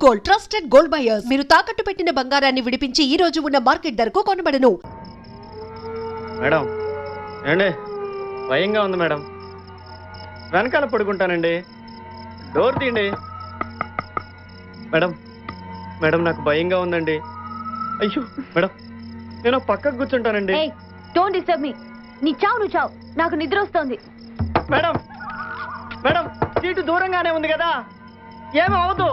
Gold, trusted gold buyers. మీరు తాకట్టు పెట్టిన బంగారాన్ని విడిపించి ఈ రోజు ఉన్న మార్కెట్ ధరకు కొనబడను. మేడం ఏండి భయంగా ఉంది మేడం. వెనకాల పడుకుంటానండి. డోర్ తీయండి మేడం. మేడం నాకు భయంగా ఉందండి. అయ్యో మేడం నేను పక్కకు కూర్చుంటానండి. Don't disturb me. నీ చావు నువ్వు చావు, నాకు నిద్ర వస్తోంది. మేడం మేడం సీటు దూరంగానే ఉంది కదా, ఏమీ అవదు.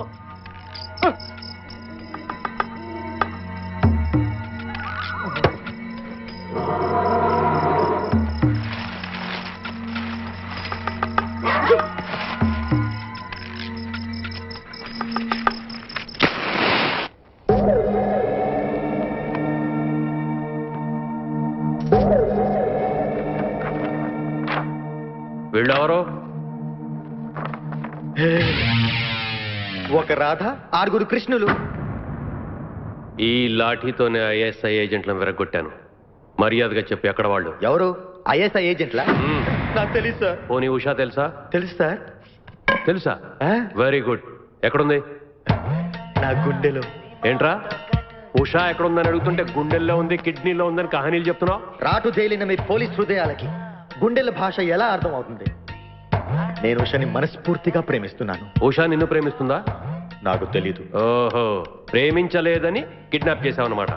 వీళ్ళెవరో? ఒక రాధ, 6 కృష్ణులు. ఈ లాఠీతోనే ఐఎస్ఐ ఏజెంట్లను విరగొట్టాను. మర్యాదగా చెప్పి ఎక్కడ వాళ్ళు? ఎవరు? ఐఎస్ఐ ఏజెంట్లా? నాకు తెలియదు సార్. పోనీ ఉషా తెలుసా? తెలుసు సార్. తెలుసా? Very good. ఎక్కడుంది? నా గుండెలో. ఏంట్రా ఉషా ఎక్కడుందని అడుగుతుంటే గుండెల్లో ఉంది, కిడ్నీలో ఉందని కహానీలు చెప్తున్నావు. రాటు జైలిన మీ పోలీస్ హృదయాలకి గుండెల భాష ఎలా అర్థం అవుతుంది? నేను ఉషని మనస్ఫూర్తిగా ప్రేమిస్తున్నాను. ఉషా నిన్ను ప్రేమిస్తుందా? నాకు తెలీదు. ఓహో, ప్రేమించలేదని కిడ్నాప్ చేసావన్నమాట.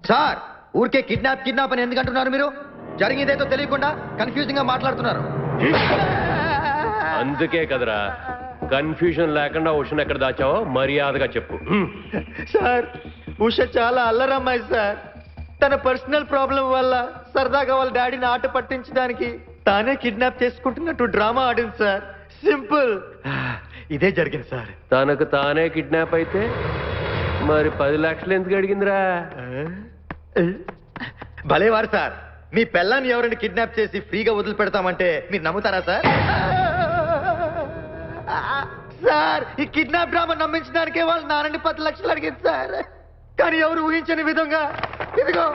సార్, ఊరికే కిడ్నాప్ అని ఎందుకు అంటున్నారు మీరు? జరిగిందేదో తెలియకుండా కన్ఫ్యూజింగ్ గా మాట్లాడుతున్నారు. అందుకే కదరా కన్ఫ్యూజన్ లేకుండా ఉషను ఎక్కడ దాచావో మర్యాదగా చెప్పు. సార్ ఉష చాలా అల్లరమ్మాయి సార్. తన పర్సనల్ ప్రాబ్లం వల్ల సరదాగా వాళ్ళ డాడీని ఆట పట్టించడానికి తానే కిడ్నాప్ చేసుకుంటున్నట్టు డ్రామా ఆడింది సార్. సింపుల్. ఇదే జరిగింది సార్. తనకు తానే కిడ్నాప్ అయితే మరి 10 లక్షలు ఎందుకు అడిగిందిరా? భలేవారు సార్. మీ పెళ్ళాన్ని ఎవరైనా కిడ్నాప్ చేసి ఫ్రీగా వదిలిపెడతామంటే మీరు నమ్ముతారా సార్? సార్, ఈ కిడ్నాప్ డ్రామా నమ్మించడానికే వాళ్ళు నాన్నని 10 లక్షలు అడిగింది సార్. కానీ ఎవరు ఊహించని విధంగా ఇదిగో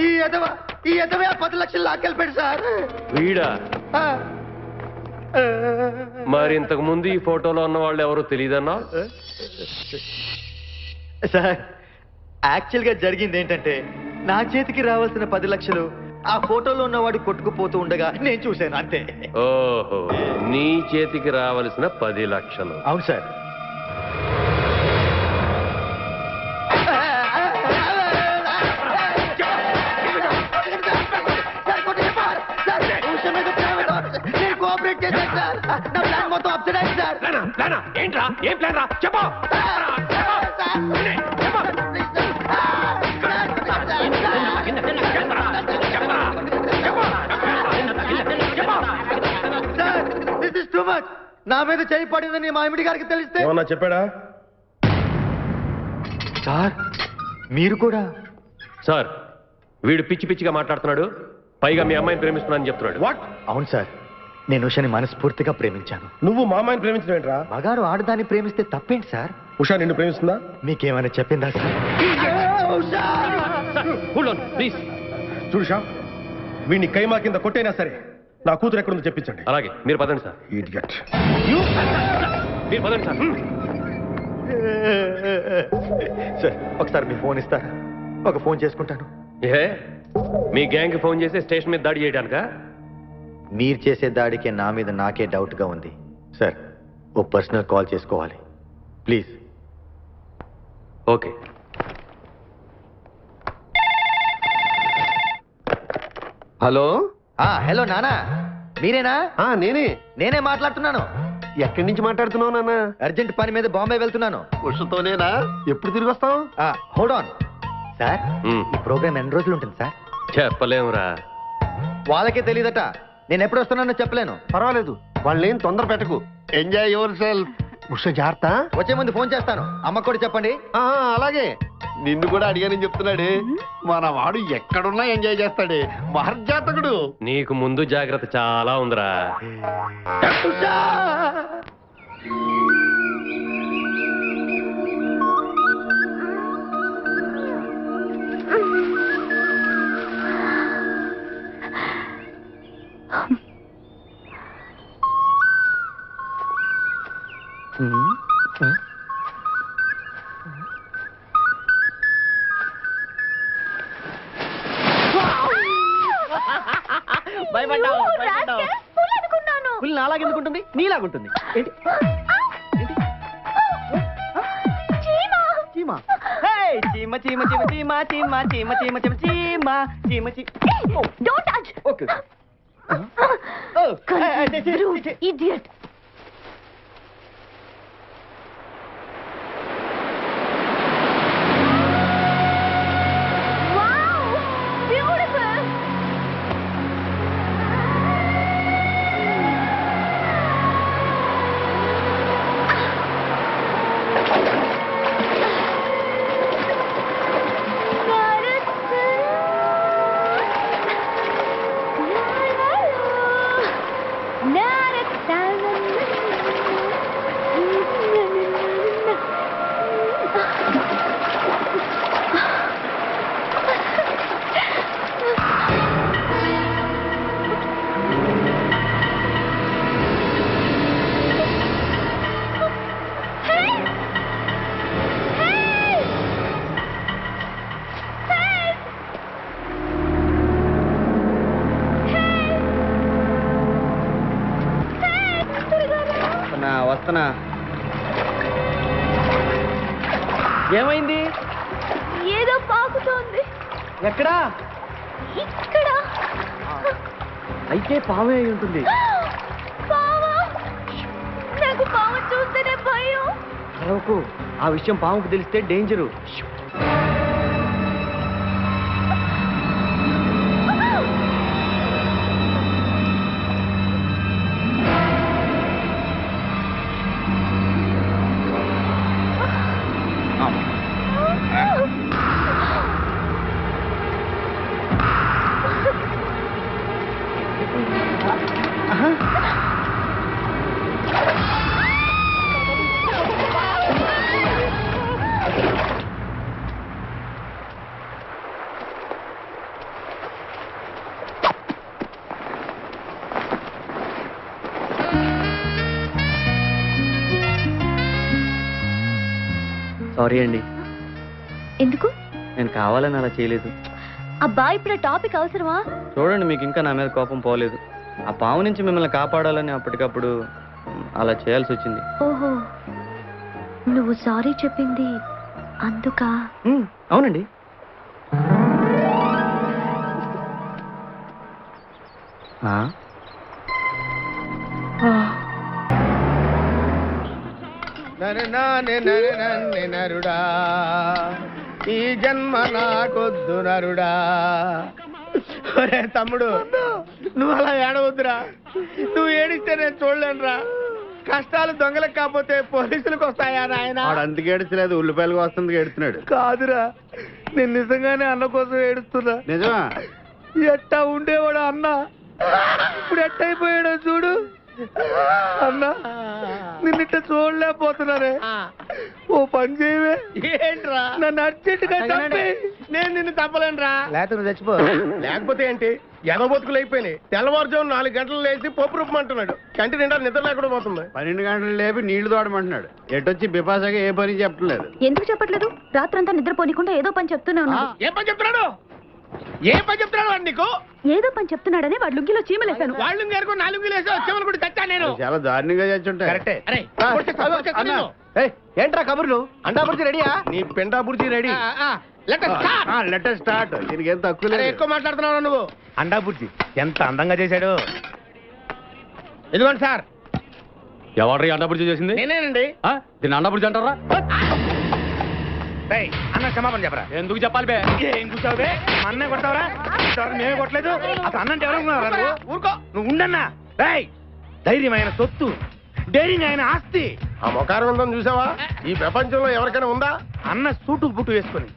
ఈ ఎదవే 10 లక్షలు లాక్కెళ్ళిపోయాడు సార్. వీడా? మరి ఇంతకు ముందు ఈ ఫోటోలో ఉన్న వాళ్ళు ఎవరో తెలియదన్నా? సార్, యాక్చువల్ గా జరిగింది ఏంటంటే నా చేతికి రావాల్సిన 10 లక్షలు ఆ ఫోటోలో ఉన్నవాడు కొట్టుకుపోతూ ఉండగా నేను చూశాను అంతే. ఓహో, నీ చేతికి రావలసిన 10 లక్షలు. అవును సార్. ఏంట్రా? ఏం ప్లాన్ రా? చెప్పు. నా మీద చేయి పడిందని మా ఎమ్మిడి గారికి తెలిస్తే చెప్పాడా? సార్, మీరు కూడా? సార్, వీడు పిచ్చి పిచ్చిగా మాట్లాడుతున్నాడు. పైగా మీ అమ్మాయిని ప్రేమిస్తున్నానని చెప్తున్నాడు. వాట్? అవును సార్, నేను ఉషని మనస్ఫూర్తిగా ప్రేమించాను. నువ్వు మా అమ్మాయిని ప్రేమించడం ఏంట్రా? మగాడు ఆడదాన్ని ప్రేమిస్తే తప్పేంటి సార్? ఉషా నిన్ను ప్రేమిస్తుందా? మీకేమైనా చెప్పిందా సార్? ప్లీజ్ చూడుషా, వీడిని కైమా కింద కొట్టైనా సరే నా కూతురు ఎక్కడుందో చెప్పించండి. అలాగే, మీరు పదండి సార్. ఇడియట్. మీరు పదండి సార్. సార్, ఒకసారి మీ ఫోన్ ఇస్తారా? ఒక ఫోన్ చేసుకుంటాను. ఏ మీ గ్యాంగ్ ఫోన్ చేసి స్టేషన్ మీద దాడి చేయడానికా? మీరు చేసే దాడికి నా మీద నాకే డౌట్ గా ఉంది సార్. ఓ పర్సనల్ కాల్ చేసుకోవాలి ప్లీజ్. ఓకే. హలో. హలో నానా, మీరేనా? నేనే మాట్లాడుతున్నాను. ఎక్కడి నుంచి మాట్లాడుతున్నావు నాన్న? అర్జెంట్ పని మీద బాంబే వెళ్తున్నాను. ఉషతోనేనా? ఎప్పుడు తిరిగి వస్తావు? Hold on sir. ఈ ప్రోగ్రామ్ ఎన్ని రోజులు ఉంటుంది సార్? చెప్పలేమురా. వాళ్ళకే తెలియదట. నేను ఎప్పుడు వస్తున్నానో చెప్పలేను. పర్వాలేదు, వాళ్ళేం తొందర పెట్టకు. Enjoy your self. ఉష జాగ్రత్త. వచ్చే ముందు ఫోన్ చేస్తాను. అమ్మకు కూడా చెప్పండి. అలాగే. నిన్ను కూడా అడిగానని చెప్తున్నాడే. మన వాడు ఎక్కడున్నా ఎంజాయ్ చేస్తాడే. మహర్జాతకుడు. నీకు ముందు జాగ్రత్త చాలా ఉందిరా. నాలాగెందుకుంటుంది నీలాగుంటుంది ఏంటి చీమ చీమ చీమ చీమ చీమ చీమ చీమ చీమ చీమ చీమ చీమ చీమ Don't touch! Okay Rude idiot! Wow! Beautiful! వస్తున్నా ఏమైంది ఏదో పాకుతోంది ఎక్కడా ఇక్కడ అయితే పావే అయి ఉంటుంది పావా నాకు పాము చూస్తేనే భయం అరవకు ఆ విషయం పాముకు తెలిస్తే డేంజరు సారీ అండి ఎందుకు నేను కావాలని అలా చేయలేదు అబ్బా ఇప్పుడు టాపిక్ అవసరమా చూడండి మీకు ఇంకా నా మీద కోపం పోలేదు ఆ పాము నుంచి మిమ్మల్ని కాపాడాలని అప్పటికప్పుడు అలా చేయాల్సి వచ్చింది ఓహో నువ్వు సారీ చెప్పింది అందుకా అవునండి నరుడా ఈ జన్మ నాకొద్దు నరుడా ఒరే తమ్ముడు నువ్వు అలా ఏడవద్దురా నువ్వు ఏడిస్తే నేను చూడలేనురా కష్టాలు దొంగలకు కాకపోతే పోలీసులకు వస్తాయా నాయన అందుకే ఏడుచలేదు ఉల్లిపాయలకు వస్తుంది ఏడుస్తున్నాడు కాదురా నేను నిజంగానే అన్న కోసం ఏడుస్తున్నా నిజమా ఎట్టా ఉండేవాడు అన్న ఇప్పుడు ఎట్టయిపోయాడో చూడు అన్న నిన్నిట్ట చూడలేకపోతున్నారే ఓ పని చేయవే ఏంట్రా నన్ను అర్జెంటుగా చంపి నేను నిన్ను తప్పలేనురా లేకపోతే నువ్వు చచ్చిపో లేకపోతే ఏంటి ఎదబొతుకులు అయిపోయినాయి తెల్లవారుజాము 4 గంటలు లేచి పప్పు రూపమంటున్నాడు కంటి నిండా నిద్ర లేకుండా పోతుంది 12 గంటలు లేపి నీళ్లు తోడమంటున్నాడు ఎటొచ్చి బిపాసగా ఏ పని చెప్పట్లేదు ఎందుకు చెప్పట్లేదు రాత్రంతా నిద్రపోనీకుండా ఏదో పని చెప్తూనే ఉన్నాడు ఏం పని చెప్తున్నాడు ఏం పని చెప్తున్నాడు వాడు నీకు ఏదో పని చెప్తున్నాడని వాడు లుంగిలో చీమలేశాను వాళ్ళు గారు 4 వేసి వచ్చేవాళ్ళు కూడా చచ్చా నేను చాలా దారుణంగా చచ్చుంటాయి కరెక్టే ఏంట్రా కబుర్లు అండాబుర్జీ రెడీయా నీ పెండాబుర్జీ రెడీ లెటర్ స్టార్ట్ దీనికి ఏం తక్కువ లేదు ఎక్కువ మాట్లాడుతున్నావు నువ్వు అండాబుర్జీ ఎంత అందంగా చేశాడు ఇదిగోండి సార్ ఎవరు అన్నప్పుడు చేసింది నేనేనండి దీన్ని అన్నప్పుడు అంటారా అన్న క్షమాపణ చెప్పరా ఎందుకు చెప్పాలి బే ఏం కూర్చోవు బే అన్నే కొడతావరా మేమే కొట్టలేదు అసలు అన్నంటే ఎవరనుకున్నారా నువ్వు ఊరుకో నువ్వు ఉండన్నా ధైర్యమైన సొత్తు డైరింగ్ ఆయన ఆస్తి ఆ మొకారం ఉందని చూసావా ఈ ప్రపంచంలో ఎవరికైనా ఉందా అన్న సూటు బుట్టు వేసుకొని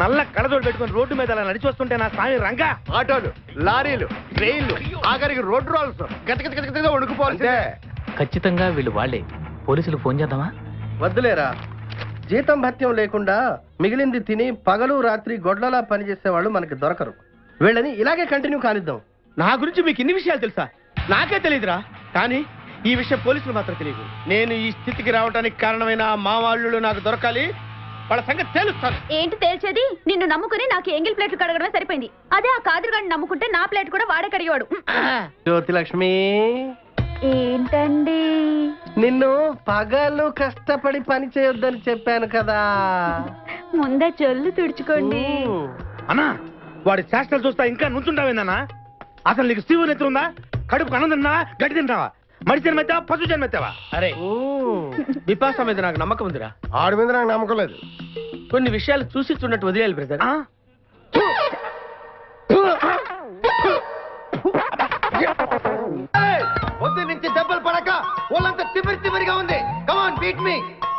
నల్ల కళ్ళజోడు పెట్టుకొని రోడ్డు మీద అలా నడిచి వస్తుంటే నా స్వామి రంగా ఆటోలు లారీలు ట్రైన్లు ఆఖరికి రోడ్డు రోల్స్ గతగత వణుకుపోవాల్సిందే ఖచ్చితంగా వీళ్ళు వాళ్ళే పోలీసులు ఫోన్ చేద్దామా వద్దులేరా జీతం భత్యం లేకుండా మిగిలింది తిని పగలు రాత్రి గొడ్లలా పనిచేసే వాళ్ళు మనకి దొరకరు వీళ్ళని ఇలాగే కంటిన్యూ కానిద్దాం నా గురించి మీకు ఇన్ని విషయాలు తెలుసా నాకే తెలియదురా కానీ ఈ విషయం పోలీసులు మాత్రం తెలియదు నేను ఈ స్థితికి రావడానికి కారణమైన మా వాళ్ళు నాకు దొరకాలి వాళ్ళ సంగతి తెలుస్తాను ఏంటి తేల్చేది నిన్ను నమ్ముకుని నాకు ఎంగిల్ ప్లేట్లు కడగడమే సరిపోయింది అదే ఆ కాదురుగాడిని నమ్ముకుంటే నా ప్లేట్ కూడా వాడే కడిగేవాడు జ్యోతి లక్ష్మి ఏంటండి? నిన్ను పగలు కష్టపడి పని చేయొద్దని చెప్పాను కదా. ముందే జొల్లు తుడుచుకోండి. అన్నా వాడి చేష్టలు చూస్తా ఇంకా నుంచుంటావేందన్నా? అసలు నీకు శివుని ఎత్తుందా? కడుపు అన్నం తిన్నా గడ్డి తింటావా? మడి జన్మెత్తావా పశు జన్మెత్తావా? అరే విపాస మీద నాకు నమ్మకం ఉందిరా. ఆడి మీద నాకు నమ్మకం లేదు. కొన్ని విషయాలు చూసి చూడట్టు వదిలేయాలి బ్రదర్. పొద్దు నుంచి దెబ్బలు పడక వాళ్ళంతా తిమిరిగా ఉంది. కమాన్ బీట్ మీ,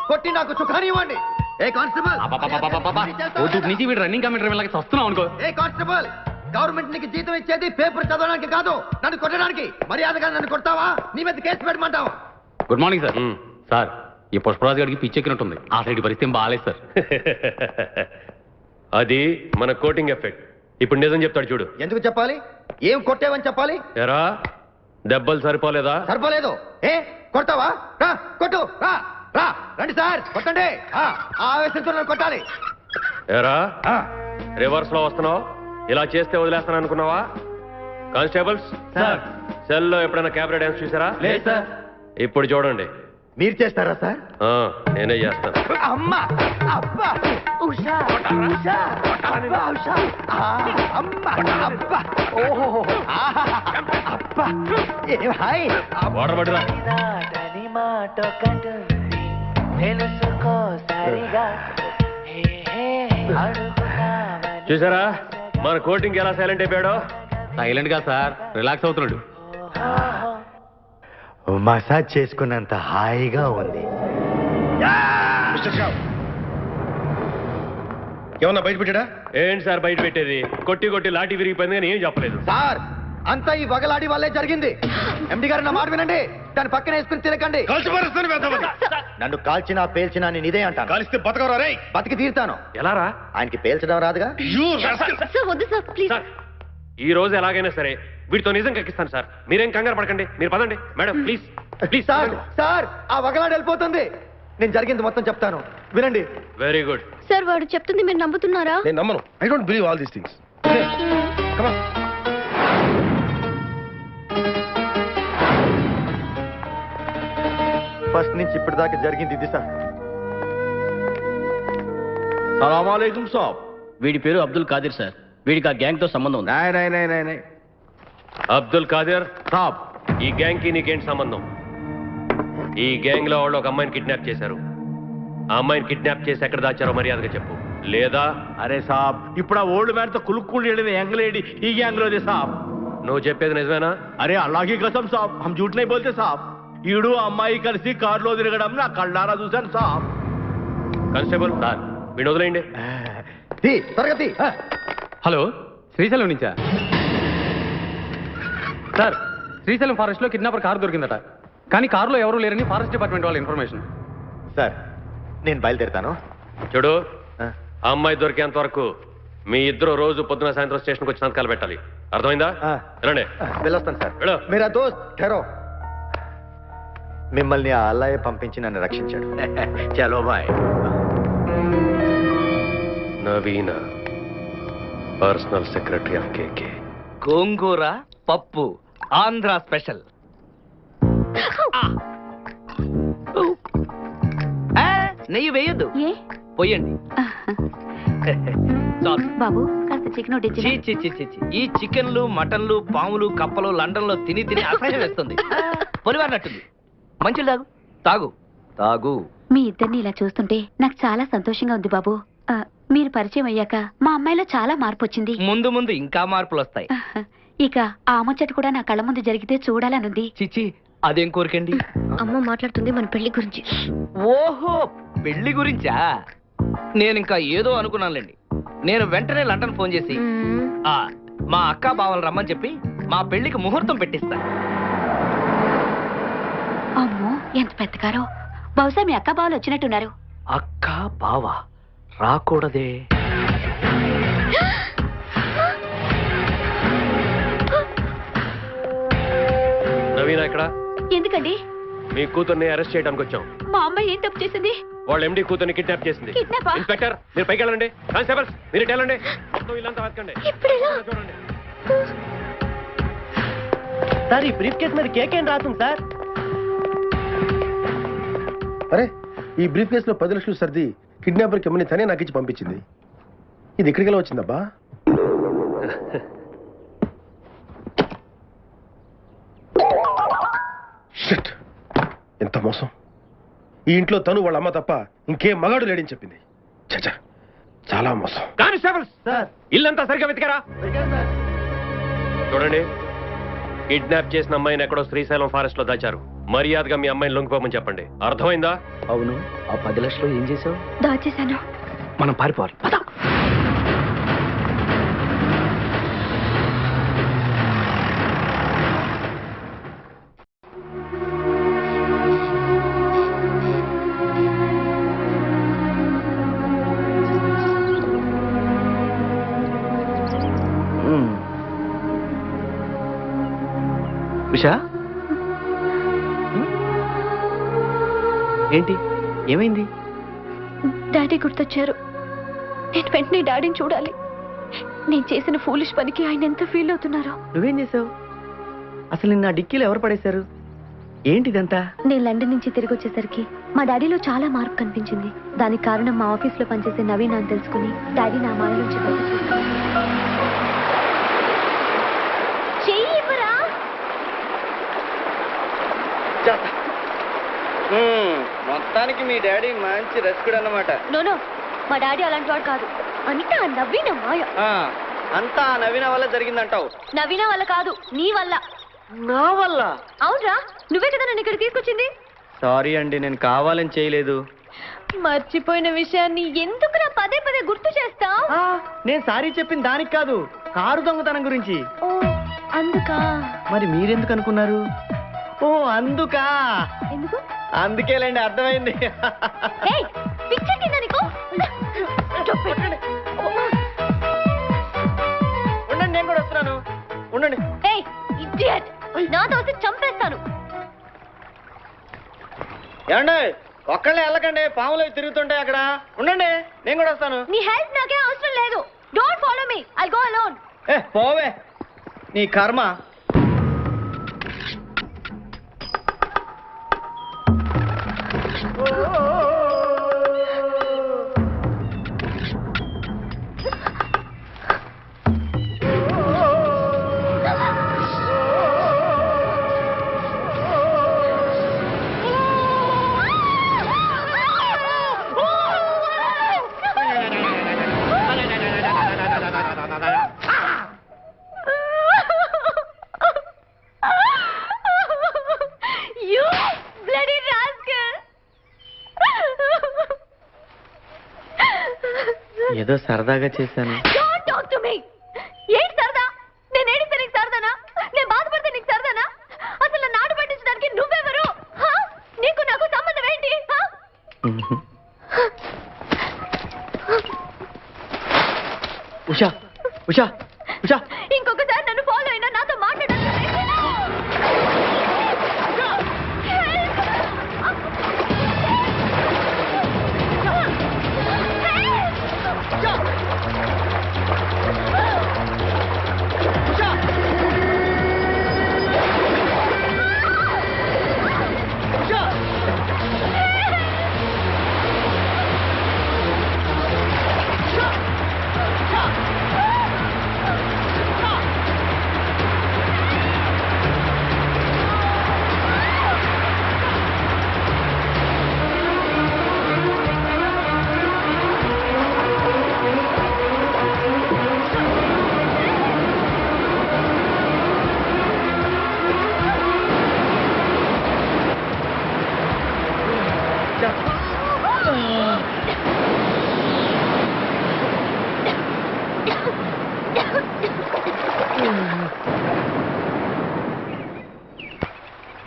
కొట్టి నాకు సుఖాన్ని ఇవ్వండి. ఏ కానిస్టేబుల్, నుంచి వీడు రన్నింగ్ కమిటీ వెళ్ళకి వస్తున్నావు అనుకో. ఏ కానిస్టేబుల్, గవర్నమెంట్ నీకు జీతం ఇచ్చేది పేపర్ చదవడానికి కాదు, నన్ను కొట్టడానికి. మర్యాదగా నన్ను కొడతావా? నీ మీద కేసు పెట్టమంటావా? Good morning sir. సార్ ఈ పుష్పరాజు గారికి పిచ్చెక్కినట్టుంది. ఆ సైడ్ పరిస్థితి బాగాలేదు సార్. అది మన కోటింగ్ ఎఫెక్ట్. ఇప్పుడు నిజం చెప్తాడు చూడు. ఎందుకు చెప్పాలి? ఏం కొట్టేవని చెప్పాలి? ఎరా దెబ్బలు సరిపోలేదా? సరిపోలేదు. ఏ కొడతావా? రా కొట్టు, రా రా, రండి సార్ కొట్టండి. ఆవేశంతో నన్ను కొట్టాలి. ఎరా రివర్స్ లో వస్తున్నావు? ఇలా చేస్తే వదిలేస్తాను అనుకున్నావా? Constables sir. సెల్లో ఎప్పుడైనా క్యాబరే డాన్స్ చూసారా? లేదు సార్. ఇప్పుడు చూడండి. మీరు చేస్తారా సార్? నేనే చేస్తాను. అమ్మా అబ్బా ఉషా ఉషా అబ్బా ఉషా అమ్మా అబ్బా ఓహో అబ్బా ఏ హాయ్ వాటర్ పట్టురా. చూసారా మన కోటింగ్ ఎలా సైలెంట్ అయిపోయాడో? సైలెంట్ గా సార్, రిలాక్స్ అవుతున్నాడు. మసాజ్ చేసుకున్నంత హాయిగా ఉంది. ఏమన్నా బయట పెట్టాడా? ఏంటి సార్ బయట పెట్టేది? కొట్టి కొట్టి లాఠీ విరిగిపోయింది కానీ ఏం చెప్పలేదు. సార్ అంతా ఈ వగలాడి వల్లే జరిగింది. ఎండి గారు నా మాట వినండి. దాని పక్కన వేసుకుని తినకండి. నన్ను కాల్చినా పేల్చినా నేను ఇదే అంటాను. కాలిస్తే బతకరా రే? బతికి తీరుతాను. ఎలా రా? ఆయనకి పేల్చడం రాదుగా. సార్ వద్దు సార్, ప్లీజ్. సార్ ఈ రోజు ఎలాగైనా సరే వీటితో నిజం కక్కిస్తాను సార్. మీరేం కంగారు పడకండి, మీరు పదండి. Madam please please. Sir sir ఆ వగలాడి వెళ్ళిపోతుంది. నేను జరిగింది మొత్తం చెప్తాను, వినండి. Very good. సార్ వాడు చెప్తుంది మీరు నమ్ముతున్నారా? నేను నమ్మను. I don't believe all these things. Come on. First నుంచి ఇప్పటిదాకా జరిగింది ఇది సార్. సలామలేకుం సాబ్. వీడి పేరు అబ్దుల్ ఖాదిర్ సార్. వీడికి ఆ గ్యాంగ్ తో సంబంధం ఉంది. నై. అబ్దుల్ ఖాదర్ సాబ్, ఈ గ్యాంగ్ కి నీకేంటి సంబంధం? ఈ గ్యాంగ్ లో వాళ్ళు ఒక అమ్మాయిని కిడ్నాప్ చేశారు. ఆ అమ్మాయిని కిడ్నాప్ చేసి ఎక్కడ దాచారో మర్యాదగా చెప్పు, లేదా అరే సాబ్ ఇప్పుడు ఆ ఓల్డ్ మ్యాన్ తో కులుక్కుని వెళ్ళిన యంగ్ లేడీ ఈ గ్యాంగ్ లోదే సాబ్. నువ్వు చెప్పేది నిజమేనా? అరే అల్లాహ్ కి కసం సాబ్, హమ్ झूठ नहीं बोलते సాబ్. ఈడు అమ్మాయి కలిసి కారులో తిరగడం నా కళ్ళారా చూశాను సాబ్. కానిస్టేబుల్ సార్ వీడు వదిలేయండి. తరగతి హలో, శ్రీశైలం నుంచా సార్? శ్రీశైలం ఫారెస్ట్ లో కిడ్నాపర్ కారు దొరికిందట, కానీ కారులో ఎవరు లేరని ఫారెస్ట్ డిపార్ట్మెంట్ వాళ్ళ ఇన్ఫర్మేషన్. సార్ నేను బయలుదేరుతాను. చూడు, ఆ అమ్మాయి దొరికేంత వరకు మీ ఇద్దరు రోజు పొద్దున సాయంత్రం స్టేషన్కి వచ్చి సంతకాలు పెట్టాలి. అర్థమైందా? రండి. వెళ్ళొస్తాను సార్. వెళ్ళు. మేరా దోస్త్ ఠెరో. మిమ్మల్ని ఆ అల్లాయే పంపించి నన్ను రక్షించాడు. చలో bye. Naveena, personal secretary of KK. గోంగూర పప్పు ఆంధ్ర స్పెషల్. నెయ్యి వేయొద్దు, ఏ పోయండి. చాలు. బాబు కాస్త చికెన్ ఒకటి చీ, చీ, చీ, చీ, చీ. ఈ చికెన్లు మటన్లు పాములు కప్పలు లండన్ లో తిని తిని అసహ్యం వేస్తుంది. పొలివారినట్టుంది. మంచి తాగు తాగు తాగు. మీ ఇద్దరిని ఇలా చూస్తుంటే నాకు చాలా సంతోషంగా ఉంది బాబు. మీరు పరిచయం అయ్యాక మా అమ్మాయిలో చాలా మార్పు వచ్చింది. ముందు ముందు ఇంకా మార్పులు వస్తాయి. ఇక ఆ ముచ్చట కూడా నా కళ్ళ ముందు జరిగితే చూడాలనుంది. చిచి, అదేం కోరికండి? అమ్మ మాట్లాడుతుంది మన పెళ్లి గురించి. ఓహో, పెళ్లి గురించా? నేను ఇంకా ఏదో అనుకున్నానులేండి. నేను వెంటనే లండన్ ఫోన్ చేసి మా అక్క బావలు రమ్మని చెప్పి మా పెళ్లికి ముహూర్తం పెట్టిస్తా. అమ్మో ఎంత పెద్దగారో. బహుశా మీ అక్క బావలు వచ్చినట్టున్నారు. అక్క బావ రాకూడదే. నవీన ఇక్కడ. ఎందుకండి? మీ కూతుర్ని అరెస్ట్ చేయడానికి వచ్చాం. మా అమ్మాయి ఏం తప్పు చేసింది? వాళ్ళ ఎండి కూతుర్ని కిడ్నాప్ చేసింది. కిడ్నాపా? ఇన్స్పెక్టర్ మీరు పైకి వెళ్ళండి. కానిస్టేబుల్స్ మీరు వెళ్ళండి. మొత్తం ఇల్లంతా వెతకండి. ఇప్పుడు ఎలా? చూడండి. సార్ ఈ బ్రీఫ్ కేసు మీద కేక్ ఏం రాస్తుంది సార్? అరే ఈ బ్రీఫ్ కేసులో 10 లక్షలు సర్ది కిడ్నాపర్కి ఇమ్మని తనే నాకు ఇచ్చి పంపించింది. ఇది ఎక్కడికి వచ్చిందబ్బా? షిట్! ఎంత మోసం! ఈ ఇంట్లో తను వాళ్ళ అమ్మ తప్ప ఇంకేం మగాడు లేడని చెప్పింది. చచ్చా, చాలా మోసం. కానిస్టేబుల్స్ సార్ ఇల్లంతా సరిగ్గా వెతికారా? చూడండి, కిడ్నాప్ చేసిన అమ్మాయిని ఎక్కడో శ్రీశైలం ఫారెస్ట్ లో దాచారు. మర్యాదగా మీ అమ్మాయిని లొంగిపోమని చెప్పండి. అర్థమైందా? అవును, ఆ 10 లక్షలు ఏం చేసావు? దాచేశాను. మనం పారిపోవాలి. పద. ఉషా, ఏంటి, ఏమైంది? డాడీ గుర్తొచ్చారు. నేను వెంటనే డాడీని చూడాలి. నేను చేసిన ఫూలిష్ పనికి ఆయన ఎంత ఫీల్ అవుతున్నారో. నువ్వేం చేసావు? అసలు నిన్న డిక్కీలో ఎవరు పడేశారు? ఏంటిదంతా? నేను లండన్ నుంచి తిరిగి వచ్చేసరికి మా డాడీలో చాలా మార్పు కనిపించింది. దానికి కారణం మా ఆఫీస్ లో పనిచేసే నవీన్ అని తెలుసుకుని డాడీ నా మాయ నుంచి మొత్తానికి మీ డాడీ మంచి రసికుడు అన్నమాట. నో, మా డాడీ అలాంటి వాడు కాదు. అంతా నవీన మాయ. అంతా నవీన వల్ల జరిగిందంటావు? నవీన వల్ల కాదు, నీ వల్ల. నా వల్ల? అవునరా, నువ్వే కదా నన్ను ఇక్కడ తీసుకొచ్చింది. సారీ అండి, నేను కావాలని చేయలేదు. మర్చిపోయిన విషయాన్ని ఎందుకురా పదే పదే గుర్తు చేస్తావు? నేను సారీ చెప్పింది దానికి కాదు, కారు దొంగతనం గురించి. ఓ అందుకా? మరి మీరెందుకు అనుకున్నారు? ఓ అందుకా? ఎందుకు? అందుకేలేండి, అర్థమైంది. ఉండండి, నేను కూడా వస్తున్నాను. ఉండండి. నాతో చంపేస్తాను. ఏమండి, ఒక్కళ్ళే వెళ్ళకండి, పాములు తిరుగుతుంటాయి అక్కడ. ఉండండి, నేను కూడా వస్తాను. నీ హెల్ప్ నాకే అవసరం లేదు. Don't follow me, I'll go alone. పోవే, నీ కర్మ. ఏదో సరదాగా చేశాను. ఏంటి సరదా? నేను ఏడిస్తే నీకు సరదానా? నేను బాధపడితే నీకు సరదానా? అసలు నన్ను ఆట పట్టించడానికి నువ్వెవరు? నీకు నాకు సంబంధం ఏంటి? ఉషా, ఉషా, ఉషా, ఇంకొకసారి నన్ను ఫాలో అయినా నాతో మాట్లాడాలి.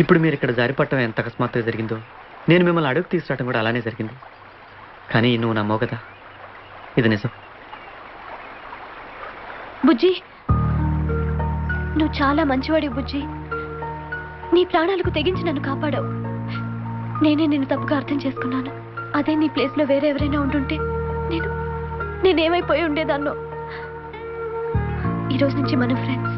ఇప్పుడు మీరు ఇక్కడ జారిపట్టడం ఎంత అకస్మాత్తుగా జరిగిందో, నేను మిమ్మల్ని అడుగు తీసుకురావడం కూడా అలానే జరిగింది. కానీ నువ్వు నమ్మవు కదా, ఇది నిజం. బుజ్జి, నువ్వు చాలా మంచివాడి బుజ్జి. నీ ప్రాణాలకు తెగించి నన్ను కాపాడావు. నేనే నిన్ను తప్పుగా అర్థం చేసుకున్నాను. అదే నీ ప్లేస్ లో వేరే ఎవరైనా ఉంటుంటే నేనేమైపోయి ఉండేదాన్నో. ఈ రోజు నుంచి మనం ఫ్రెండ్స్.